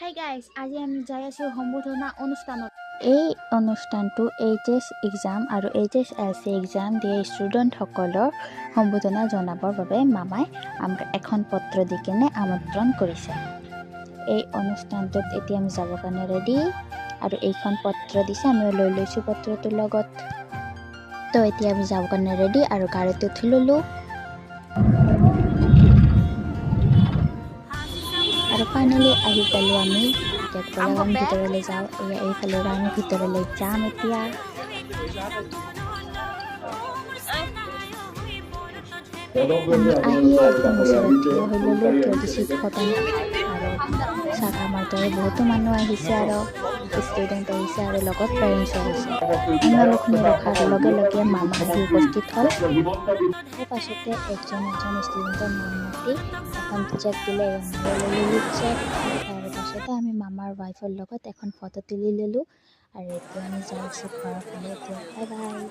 Hi guys, আজি আমি যাই আছোঁ সম্বোধনা অনুষ্ঠানত। এই অনুষ্ঠানটো এইচএছ এক্সাম আৰু এইচএছএলচি এক্সাম দিয়া ষ্টুডেণ্টসকলৰ সম্বোধনা জনাবৰ বাবে মামাই আমাক এখন পত্ৰ দি কেনে আমন্ত্ৰণ কৰিছে। এই অনুষ্ঠানটোত এতিয়া আমি যাবৰ কাৰণে ৰেডি আৰু এইখন পত্ৰ দিছে, আমি লৈ লৈছোঁ পত্ৰটোৰ লগত। তো এতিয়া আমি যাবৰ কাৰণে ৰেডি আৰু গাড়ীত উঠি ল'লোঁ আৰু ফাইনেলি আহি পালোঁ আমি। এতিয়া আমি ভিতৰলৈ যাওঁ। এয়া এইফালে আমি ভিতৰলৈ যাম এতিয়া। আমি আহিয়ে একদম ওচৰত থিয় হৈ ল'লোঁ, কিয় দিছে খতম আৰু আমাৰ দৰে বহুতো মানুহ আহিছে আৰু ষ্টুডেণ্ট আহিছে আৰু লগত পেৰেণ্টছ আহিছে। আমি অলপখিনি ৰখাৰ লগে লগে মামা আহি উপস্থিত হ'ল। তাৰ পাছতে একজন ষ্টুডেণ্টৰ নাম মাতি এখন চেক দিলে, চেক। তাৰ পাছতে আমি মামাৰ ৱাইফৰ লগত এখন ফটো তুলি ল'লোঁ আৰু এতিয়া আমি যাই আছোঁ ঘৰৰ ফালে। এতিয়া বাই বাই।